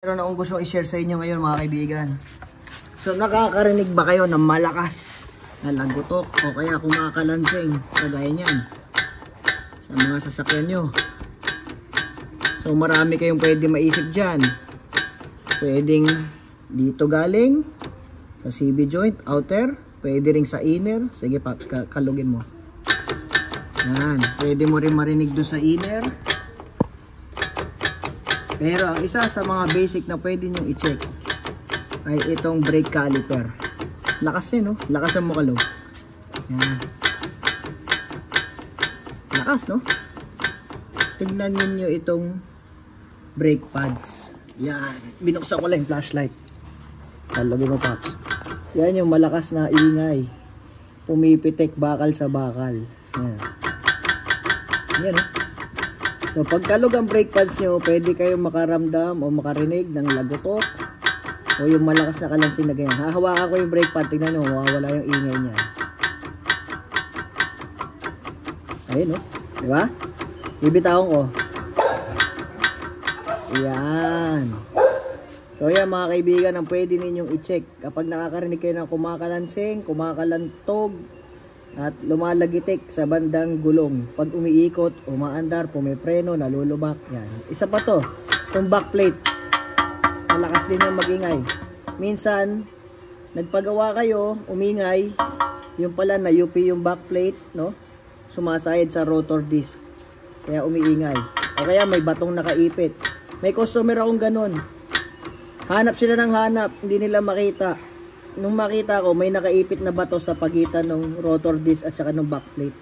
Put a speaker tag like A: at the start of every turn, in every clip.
A: Meron akong gusto i-share sa inyo ngayon mga kaibigan. So nakakarinig ba kayo ng malakas na lagutok o kaya kumakalansing kagaya niyan sa mga sasakyan nyo? So marami kayong pwede maisip dyan. Pwedeng dito galing sa CB joint, outer. Pwede rin sa inner. Sige Paps, kalugin mo. Yan, pwede mo rin marinig doon sa inner. Pero ang isa sa mga basic na pwede nyo i-check ay itong brake caliper. Lakas eh, no? Lakasan mo kalog. Yan. Lakas, no? Tignan ninyo itong brake pads. Yan. Binuksan ko lang yung flashlight. Kalagin mo, Pops. Yan yung malakas na ingay. Pumipitik bakal sa bakal. Yan. Yan, no? So pagkalog ang brake pads nyo, pwede kayong makaramdam o makarinig ng lagutok o yung malakas na kalansing na ganyan. Hahawakan ko yung brake pad, tingnan nyo, mawawala yung ingay niya. Ayun, oh. Diba? Bibitawon ko. Yan. So yan mga kaibigan, ang pwede ninyong i-check kapag nakakarinig kayo ng kumakalansing, kumakalantog at lumalagitik sa bandang gulong. Pag umiikot, umaandar, pumipreno, nalulubak. Yan. Isa pa to, itong backplate. Malakas din yung magingay. Minsan, nagpagawa kayo, umingay, yung pala na-UP yung backplate, no? Sumasayad sa rotor disc. Kaya umiingay. O kaya may batong nakaipit. May customer akong ganun. Hanap sila ng hanap, hindi nila makita. Nung makita ko, may nakaipit na bato sa pagitan ng rotor disc at saka ng backplate.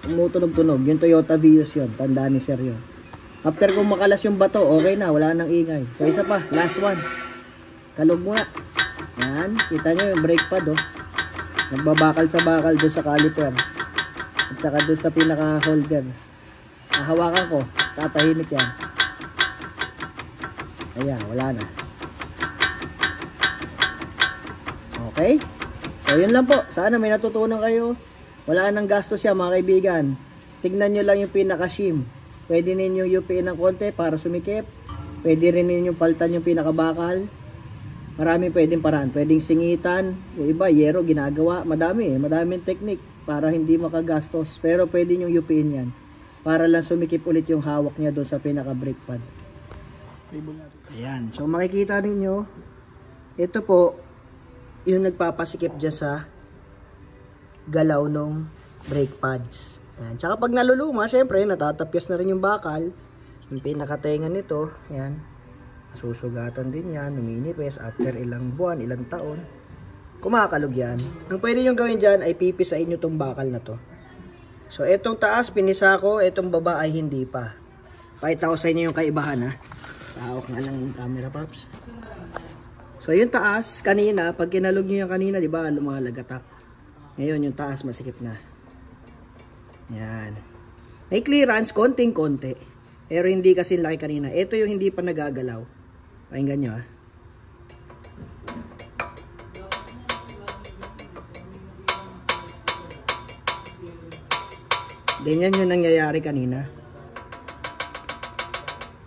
A: Tumutunog-tunog. Yung Toyota Vios yun. Tandaan ni Sir yun. After kung makalas yung bato, okay na. Wala nang ingay. So, isa pa. Last one. Kalog mo nga. Yan. Kita nyo yung brake pad, oh. Nagbabakal sa bakal doon sa caliper. At saka doon sa pinaka-holder. Hahawakan ko. Tatahimik yan. Ayan. Wala na. Okay? So, yun lang po. Sana may natutunan kayo. Wala nang gastos siya, mga kaibigan. Tignan nyo lang yung pinaka-shim. Pwede ninyong yupiin ng konti para sumikip. Pwede rin ninyong paltan yung pinaka-bakal. Maraming pwedeng paraan. Pwedeng singitan. Yung iba, yero, ginagawa. Madami eh. Madaming technique para hindi makagastos. Pero pwede nyo yupiin yan. Para lang sumikip ulit yung hawak niya doon sa pinaka-brake pad. Ayan. So, makikita ninyo. Ito po, yung nagpapasikip dyan sa galaw ng brake pads. Ayan. Tsaka pag naluluma, syempre, natatapyas na rin yung bakal. Yung pinakatenga nito, ayan, susugatan din yan, numinipes after ilang buwan, ilang taon. Kumakalog yan. Ang pwede nyo gawin dyan ay pipisain nyo tong bakal na to. So, etong taas, pinisa ko, etong baba ay hindi pa. Pakita ko sa inyo yung kaibahan, ha. Tahawak nga lang yung camera, Pops. So, yung taas, kanina, pag kinalog nyo yung kanina, di ba, lumalagatak. Ngayon, yung taas, masikip na. Yan. May clearance, konting-konti. Pero hindi kasi laki kanina. Ito yung hindi pa nagagalaw. Pakinggan nyo, ha. Ganyan yung nangyayari kanina.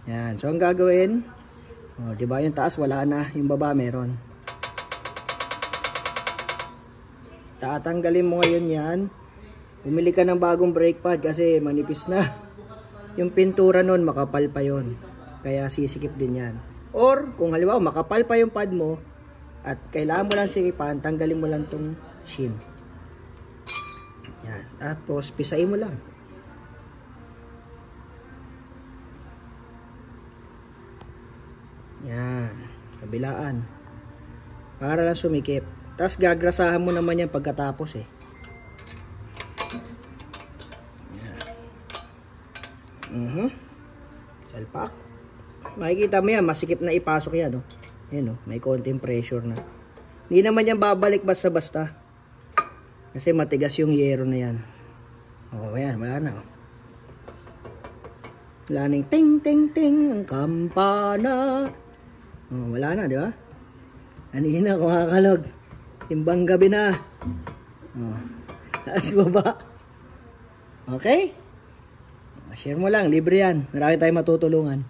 A: Yan. So, ang gagawin, oh, diba yung taas wala na, yung baba meron. Tatanggalin mo ngayon yan. Bumili ka ng bagong brake pad kasi manipis na. Yung pintura nun makapal pa yon. Kaya sisikip din yan. Or kung halimbawa makapal pa yung pad mo at kailangan mo lang sikipan, tanggalin mo lang tong shim. Yan. Tapos pisain mo lang. Yan, kabilaan. Para lang sumikip. Tapos gagrasahan mo naman yan pagkatapos eh. Yan. Salpak. Makikita mo yan, masikip na ipasok yan, oh. Yan, oh, may konting pressure na. Hindi naman yan babalik basta-basta. Kasi matigas yung yero na yan. Oh, ayan, wala na, oh. Wala nang ting ting ting ang kampana. Oh, wala na, di ba? Kanina, kumakalog. Timbang gabi na. Oh. Taas baba. Okay? Share mo lang, libre yan. Marami tayong matutulungan.